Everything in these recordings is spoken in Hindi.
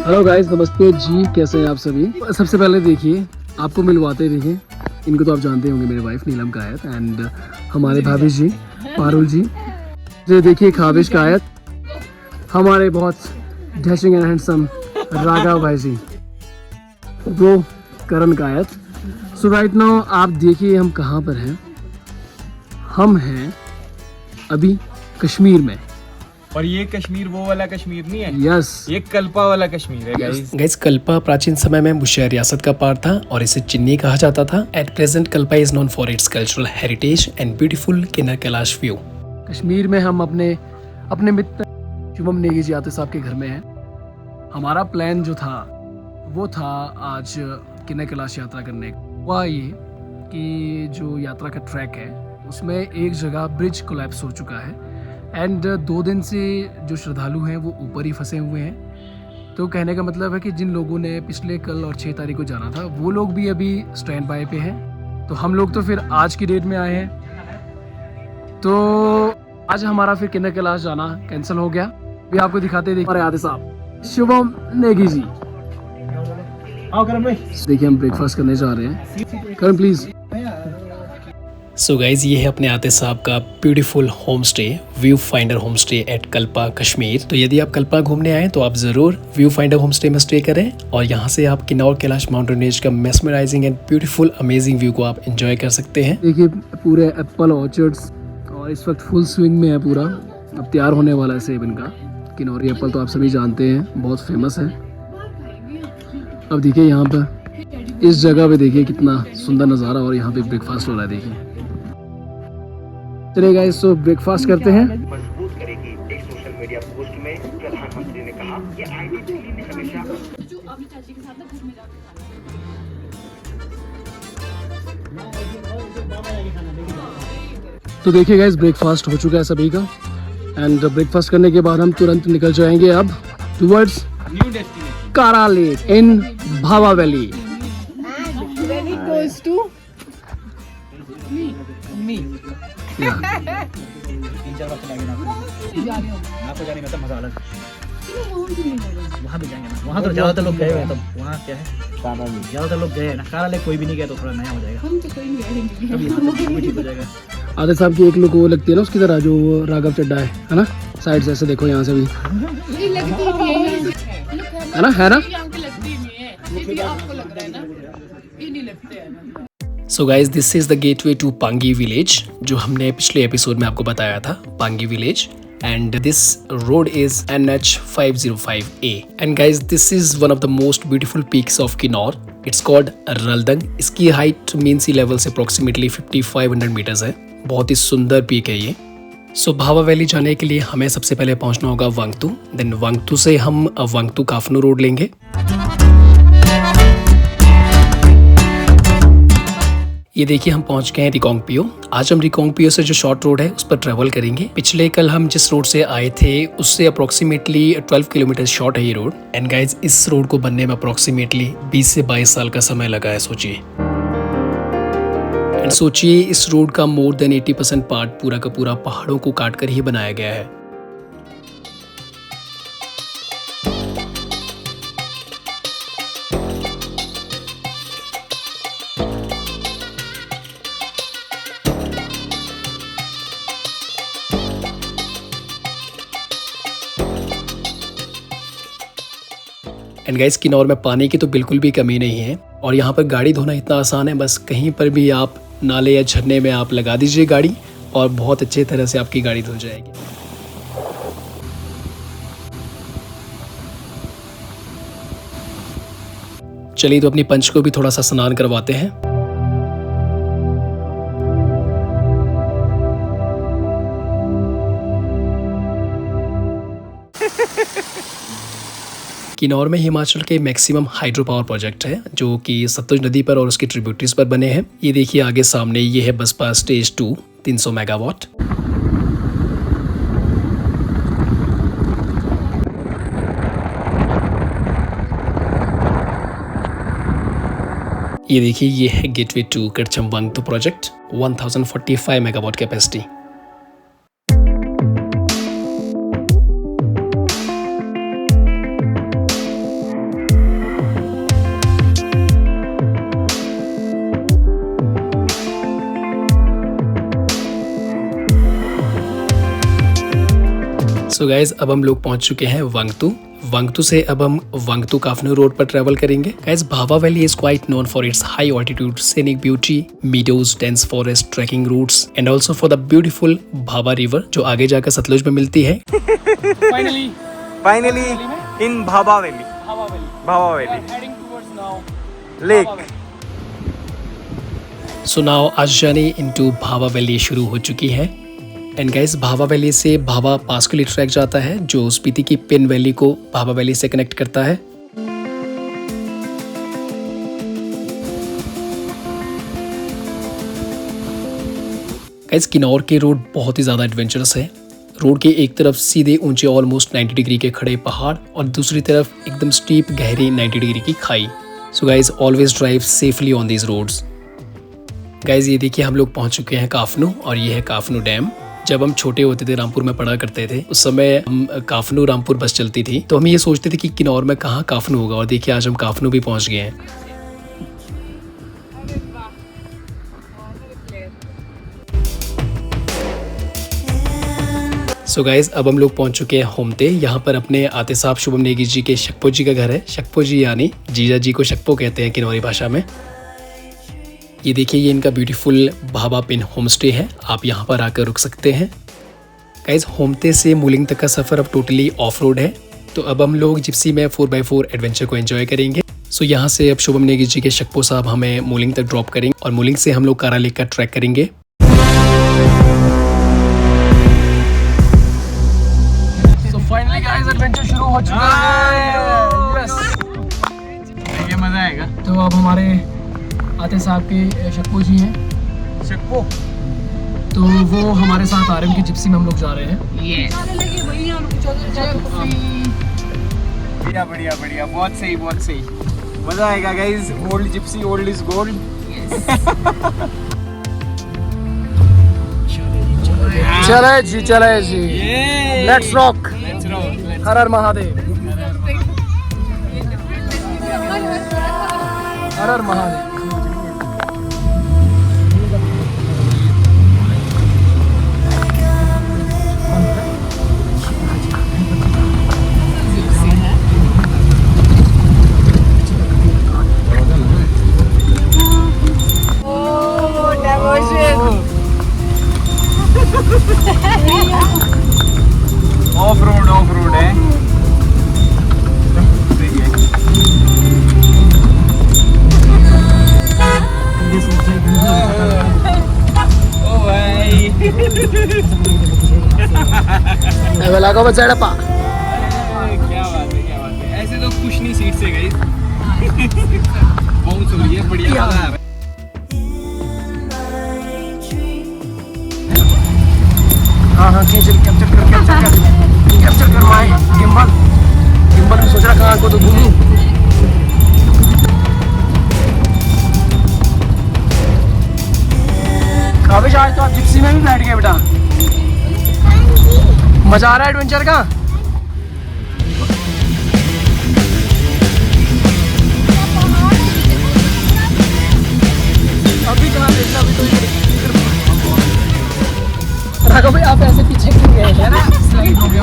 हेलो गाइस, नमस्ते जी। कैसे हैं आप सभी? सबसे पहले देखिए, आपको मिलवाते देखिए, इनको तो आप जानते होंगे, मेरे वाइफ नीलम कायत एंड हमारे भाभी जी पारुल जी। ये देखिए खाबिश कायत, हमारे बहुत डैशिंग एंड हैंडसम राघव भाई जी, वो करण कायत। सो राइट नाउ आप देखिए हम कहाँ पर हैं। हम हैं अभी कश्मीर में। और ये कश्मीर वो वाला कश्मीर नहीं है, यस, ये कल्पा वाला कश्मीर है गाइस। गाइस कल्पा प्राचीन समय में बुशहर रियासत का पार्ट था और इसे चिन्नी कहा जाता था। At present Kalpa is known for its cultural heritage and beautiful Kinnaur Kailash view. Kashmir में हम अपने मित्र शुभम नेगी जी आते साहब के घर में हैं। हमारा प्लान जो था वो था आज किन्नर कैलाश यात्रा करने का। हुआ ये कि जो यात्रा का ट्रैक है उसमें एक जगह ब्रिज कोलैप्स हो चुका है एंड 2 दिन से जो श्रद्धालु हैं वो ऊपर ही फंसे हुए हैं। तो कहने का मतलब है कि जिन लोगों ने पिछले कल और 6 तारीख को जाना था वो लोग भी अभी स्टैंड बाय पे हैं। तो हम लोग तो फिर आज की डेट में आए हैं। तो आज हमारा फिर किन्नर कैलाश जाना कैंसिल हो गया। भी आपको दिखाते देखिए हमारे आदि साहब शुभम नेगी जी। देखिए हम ब्रेकफास्ट करने जा रहे हैं। करण प्लीज। सो गाइज ये है अपने आते साहब का beautiful home stay, view finder home stay at Kalpa Kashmir. तो यदि आप कल्पा घूमने आए तो आप जरूर व्यू फाइंडर होम स्टे में स्टे करें और यहाँ से आप किन्नौर कैलाश माउंटेन रेंज का mesmerising and beautiful amazing view को आप एंजॉय कर सकते हैं। देखिए पूरे एप्पल ऑर्चर्ड्स और इस वक्त फुल स्विंग में है पूरा। अब तैयार होने वाला है सेब इनका। किन्नौरी एप्पल तो आप सभी जानते हैं, बहुत फेमस है। अब देखिए यहाँ पर इस जगह पे देखिए कितना सुंदर नज़ारा और यहाँ पे ब्रेकफास्ट हो रहा है। देखिए चलिए गाइस, सो ब्रेकफास्ट करते हैं। मजबूत करेगी। एक सोशल मीडिया पोस्ट में प्रधानमंत्री ने कहा कि आईटी दिल्ली में हमेशा जो अभी चाची के साथ ना घर में जाके खाना। तो देखिए गाइस, ब्रेकफास्ट हो चुका है सभी का एंड ब्रेकफास्ट करने के बाद हम तुरंत निकल जाएंगे अब towards new destination Kara lake in Bhaba valley. When it goes to me Yeah. 3-4 वक्त लगेगा आपको जाने में, तो मजा अलग वहाँ भी जाएंगे ना। वहाँ तो ज़्यादातर लोग गए हुए हैं। तो वहाँ क्या है, ज़्यादातर लोग गए हैं ना। कारा लेक कोई भी नहीं गया तो थोड़ा नया हो जाएगा। हम तो कोई नहीं गए कभी यहाँ पे भी ठीक हो जाएगा। आदित्य साहब की एक लुक वो लगती है ना उसकी तरह, जो वो राघव चड्डा है ना। साइड से ऐसे देखो यहाँ से भी ये लगती है ना, है ना। यहाँ पे लगती ही नहीं है, ये भी आपको लग रहा है ना, ये नहीं लगते हैं। So guys this is the gateway to Pangi village, जो हमने पिछले एपिसोड में आपको बताया था, Pangi village. And this road is NH 505A and guys this is one of the most beautiful peaks of Kinnaur. It's called Raldang. इसकी हाइट मीन सी लेवल से अप्रोक्सीमेटली 5500 मीटर्स है। बहुत ही सुंदर पीक है ये। सो भावा वैली जाने के लिए हमें सबसे पहले पहुंचना होगा वांगतू। देन वांगतू से हम वांगतू काफनू रोड लेंगे। ये देखिए हम पहुंच गए हैं रिकोंगपियो। आज हम रिकोंगपियो से जो शॉर्ट रोड है उस पर ट्रेवल करेंगे। पिछले कल हम जिस रोड से आए थे उससे अप्रोक्सीमेटली 12 किलोमीटर शॉर्ट है ये रोड। एंड गाइज इस रोड को बनने में अप्रोक्सीमेटली 20 से 22 साल का समय लगा है, सोचिए। एंड सोचिए इस रोड का मोर देन 80% पार्ट पूरा का पूरा पहाड़ों को काट कर ही बनाया गया है। एंड गाइस किन्नौर में पानी की तो बिल्कुल भी कमी नहीं है और यहाँ पर गाड़ी धोना इतना आसान है। बस कहीं पर भी आप नाले या झरने में आप लगा दीजिए गाड़ी और बहुत अच्छे तरह से आपकी गाड़ी धुल जाएगी। चलिए तो अपनी पंच को भी थोड़ा सा स्नान करवाते हैं। किन्नौर में हिमाचल के मैक्सिमम हाइड्रो पावर प्रोजेक्ट है जो कि सतलुज नदी पर और उसकी ट्रिब्यूटरीज पर बने हैं। ये देखिए आगे सामने ये है बसपा स्टेज 2 300 मेगावाट। ये देखिए ये है gateway to Karcham Wangtoo project 1045 megawatt capacity. So guys अब हम लोग पहुंच चुके हैं वांगतू से अब हम वांगतू काफनू रोड पर ट्रेवल करेंगे। Guys Bhaba valley is quite known for its high altitude scenic beauty, meadows, dense forest, trekking routes and also for the beautiful Bhaba river जो आगे जाकर सतलुज में मिलती है। Finally in Bhaba valley lake. So now आज जर्नी इनटू भावा वैली शुरू हो चुकी है। एंड गाइस भावा वैली से भावा पास के लिए ट्रैक जाता है जो स्पीति की पिन वैली को भावा वैली से कनेक्ट करता है। गाइस किन्नौर के रोड बहुत ही ज्यादा एडवेंचरस है। रोड के एक तरफ सीधे ऊंचे ऑलमोस्ट 90 डिग्री के खड़े पहाड़ और दूसरी तरफ एकदम स्टीप गहरी 90 डिग्री की खाई। So guys always drive safely on these roads. Guys ये देखिए हम लोग पहुंच चुके हैं काफनू और ये है काफनू डैम। जब हम छोटे होते थे रामपुर में पढ़ा करते थे उस समय हम काफनू रामपुर बस चलती थी तो हम ये सोचते थे कि किन्नौर में कहाँ काफनू होगा और देखिए आज हम काफनू भी पहुंच गए हैं। सो गाइज अब हम लोग पहुंच चुके हैं होमते। यहाँ पर अपने आते साहब शुभम नेगी जी के शकपो जी का घर है। शकपो जी यानी जीजा जी को शकपो कहते हैं किन्नौरी भाषा में। ये देखिए ये इनका ब्यूटीफुल भावा पिन होम स्टे है, आप यहाँ पर आकर रुक सकते हैं। गाइज होमते से मूलिंग तक का सफ़र अब टोटली ऑफ रोड है तो अब हम लोग जिप्सी में 4x4 एडवेंचर को एंजॉय करेंगे। सो यहाँ से अब शुभम नेगी जी के शकपो साहब हमें मूलिंग तक ड्रॉप करेंगे और मूलिंग से हम लोग कारा लेक का ट्रैक करेंगे। फाइनली गाइस एडवेंचर शुरू हो चुका है। यस ये मजा आएगा। तो अब हमारे आते साहब के शकपो जी हैं। शकपो तो वो हमारे साथ आ रहे हैं, उनकी जिप्सी में हम लोग जा रहे हैं। बढ़िया बढ़िया बढ़िया, बहुत सही बहुत सही, मजा आएगा guys. Old gypsy old is gold. चले जी लेट्स रॉक। हर हर महादेव, हर हर महादेव। ऑफ रोड है। ओ भाई लगा बचा डपा। क्या बात है, ऐसे तो कुछ नहीं सीट से गई। बहुत सही है, बढ़िया मजा आ रहा है। हाँ कैप्चर कर माय गिम्बल भी सोच रहा कहाँ को तो घूमूं। काबिश आज तो आप जिप्सी में भी बैठ गए बेटा, मजा आ रहा है एडवेंचर का। अभी कहाँ देखना, अभी तो राघव भाई आप ऐसे पीछे क्यों गए? स्लाइड हो गया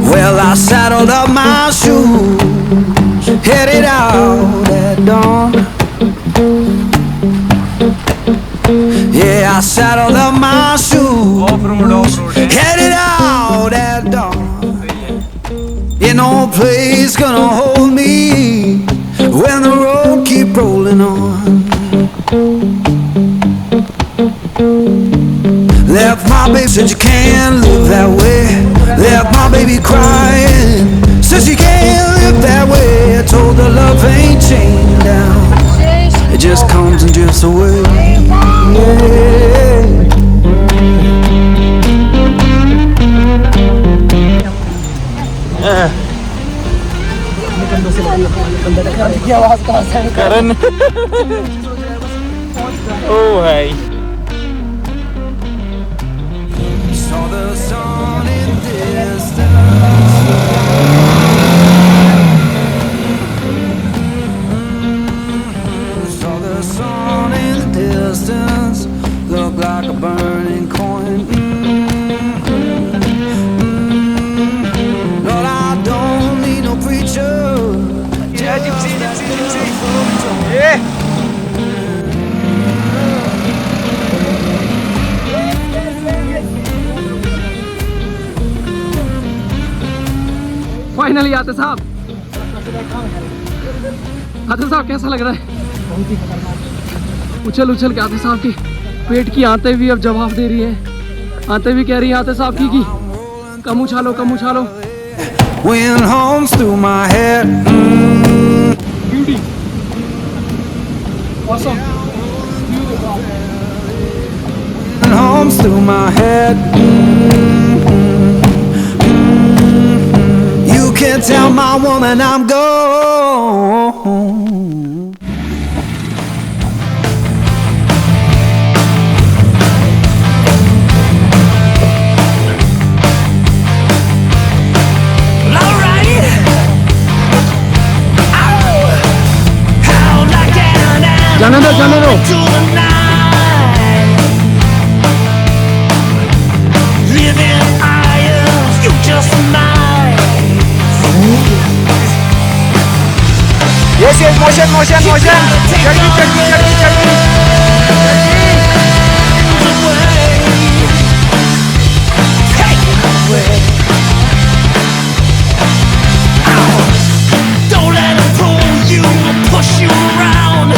Well, I saddled up my shoes, headed out at dawn. Yeah, I saddled up my shoes, off road headed out at dawn. Ain't no place gonna hold me when the road keep rolling on. Left my baby, said you can't live that way. Left my baby crying, said she can't live that way. I told her love ain't chained down, it just comes and drifts away. करण ओ भाई फाइनली आते साहब, आते साहब कैसा लग रहा है? उछल उछल के आते साहब की पेट की आते भी अब जवाब दे रही है, आते भी कह रही है आते साहब की कम उछालो कम उछालो। when home's through my head. Beauty awesome. When home's through my head. You can tell my woman I'm gone. जाने दो जाने दो। Yes, yes, motion, motion, motion. Chakki, chakki, chakki, chakki. Don't let him pull you or push you around.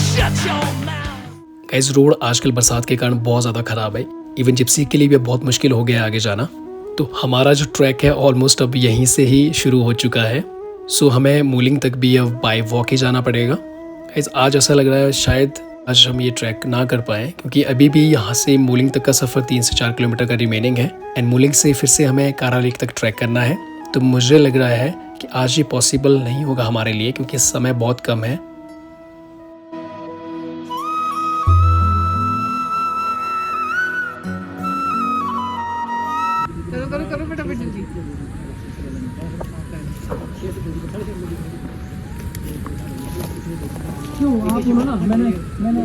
Shut your mouth. Guys road आजकल बरसात के कारण बहुत ज़्यादा ख़राब है, इवन जिप्सी के लिए भी अब बहुत मुश्किल हो गया है आगे जाना। तो हमारा जो ट्रैक है ऑलमोस्ट अब यहीं से ही शुरू हो चुका है। सो हमें मूलिंग तक भी अब बाय वॉक ही जाना पड़ेगा। गाइस आज ऐसा लग रहा है शायद आज हम ये ट्रैक ना कर पाएँ, क्योंकि अभी भी यहाँ से मूलिंग तक का सफ़र 3 से 4 किलोमीटर का रिमेनिंग है एंड मूलिंग से फिर से हमें कारा लेक तक ट्रैक करना है। तो मुझे लग रहा है कि आज ये पॉसिबल नहीं होगा हमारे लिए, क्योंकि समय बहुत कम है। करो करो करो फटाफट जल्दी। क्यों आप बोलो ना, मैंने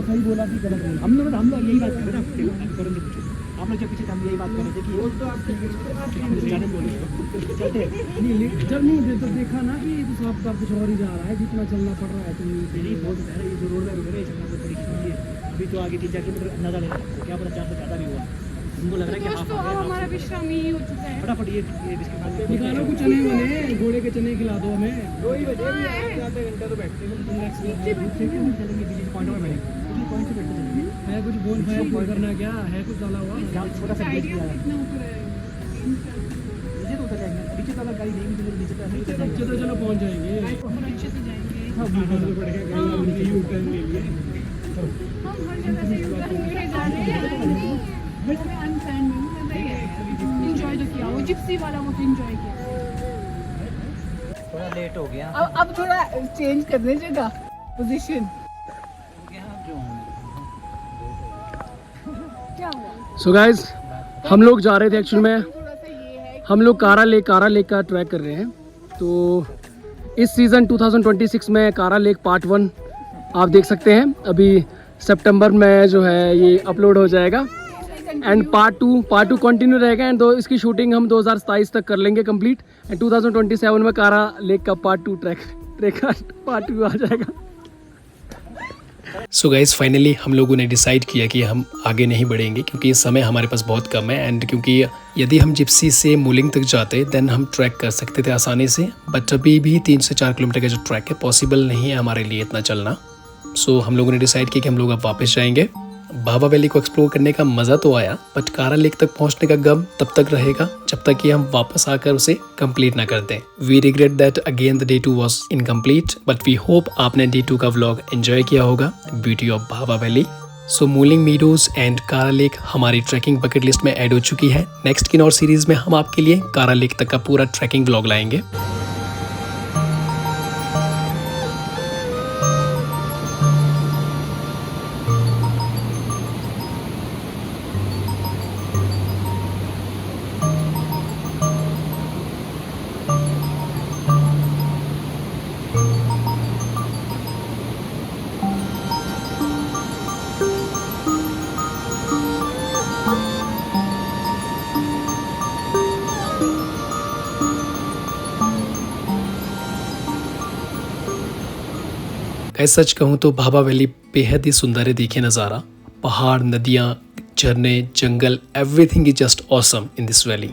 सही बोला कि गलत बोला। हम लोग यही बात कर रहे थे, करेंगे कुछ। आप लोग जब पीछे थे हम यही बात कर रहे थे कि वो तो आप जाने बोले चलते नहीं जब नहीं तो देखा ना कि तो आपका कुछ और ही जा रहा है, जितना चलना पड़ रहा है तो यही बहुत है। ये जो रोड में रुक रहे चलना तो थोड़ी है। अभी तो आगे 3-4 किलोमीटर अंदाजा ले रहा है, क्या पता 4 से ज़्यादा भी हुआ। हमको लग रहा है कि कुछ तो हमारा विश्राम यही हो चुका है। फटाफट ये निकालो कुछ चने वाले, घोड़े के चने खिला दो हमें। 2 ही बजे भी आधे घंटा तो बैठते हैं। चलेंगे बीच पॉइंट में बैठेंगे, पॉइंट से बैठते चलेंगे। है कुछ बोल फायर करना क्या है, कुछ डाला हुआ छोटा सा आइडिया कितना ऊपर है? नीचे तो उतर जाएंगे, नीचे तो अगर गाड़ी नहीं मिलेगी नीचे तो नहीं नीचे तो चलो पहुंच जाएंगे। अच्छे से जाएंगे सब पड़ेगा गाड़ी यू टर्न ले लिए। हम हर जगह से ऊपर हुए जा रहे हैं। हमें अनप्लान में एंजॉय तो किया, वो जिप्सी वाला वो एंजॉय किया। थोड़ा लेट हो गया। अब थोड़ा चेंज करने जगह पोजीशन। क्या हुआ? सो गाइस हम लोग जा रहे थे एक्चुअल में, थोड़ा सा ये है हम लोग कारा लेक का ट्रैक कर रहे हैं। तो इस सीज़न 2026 में कारा लेक पार्ट 1 आप देख सकते हैं। अभी सितंबर में जो है ये अपलोड हो जाएगा एंड पार्ट टू कंटिन्यू रहेगा एंड इसकी शूटिंग हम 2027 तक कर लेंगे कंप्लीट एंड 2027 में कारा लेक का पार्ट 2 ट्रैक का पार्ट 2 आ जाएगा। सो गाइस फाइनली हम लोगों ने डिसाइड किया कि हम आगे नहीं बढ़ेंगे, क्योंकि समय हमारे पास बहुत कम है एंड क्योंकि यदि हम जिप्सी से मूलिंग तक जाते देन हम ट्रैक कर सकते थे आसानी से, बट अभी भी 3 से 4 किलोमीटर का जो ट्रैक है पॉसिबल नहीं है हमारे लिए इतना चलना। सो हम लोगों ने डिसाइड किया कि हम लोग अब वापस जाएंगे। बाबा वैली को एक्सप्लोर करने का मज़ा तो आया, बट कारा लेक तक पहुंचने का गम तब तक रहेगा जब तक कि हम वापस आकर उसे कंप्लीट ना कर दें। We regret that again the day 2 was incomplete, but we hope आपने डे 2 का व्लॉग एंजॉय किया होगा, beauty of Bhaba valley. So Mooling meadows and Kara lake हमारी ट्रैकिंग बकेट लिस्ट में ऐड हो चुकी है। नेक्स्ट किन्नौर सीरीज में हम आपके लिए कारा लेक तक का पूरा ट्रैकिंग व्लॉग लाएंगे। ऐसा सच कहूँ तो बाबा वैली बेहद ही सुंदर है। देखिए नज़ारा, पहाड़, नदियाँ, झरने, जंगल, everything is just awesome in this valley.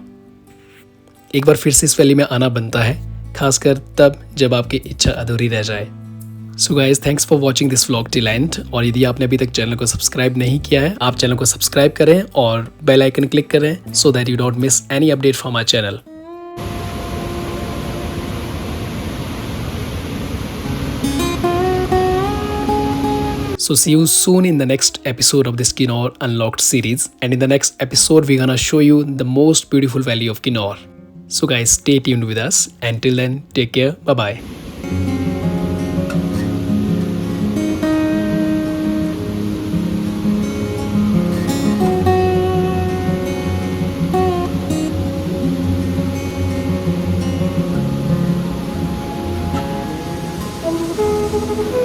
एक बार फिर से इस वैली में आना बनता है, खासकर तब जब आपकी इच्छा अधूरी रह जाए। So guys, thanks for watching this vlog till and. और यदि आपने अभी तक चैनल को सब्सक्राइब नहीं किया है, आप चैनल को सब्सक्राइब करें और बेल आइकन क्लिक करें so that you don't miss any update from our channel. So see you soon in the next episode of this Kinnaur Unlocked series, and in the next episode we're gonna show you the most beautiful valley of Kinnaur. So guys, stay tuned with us. Until then, take care. Bye bye. Thank you.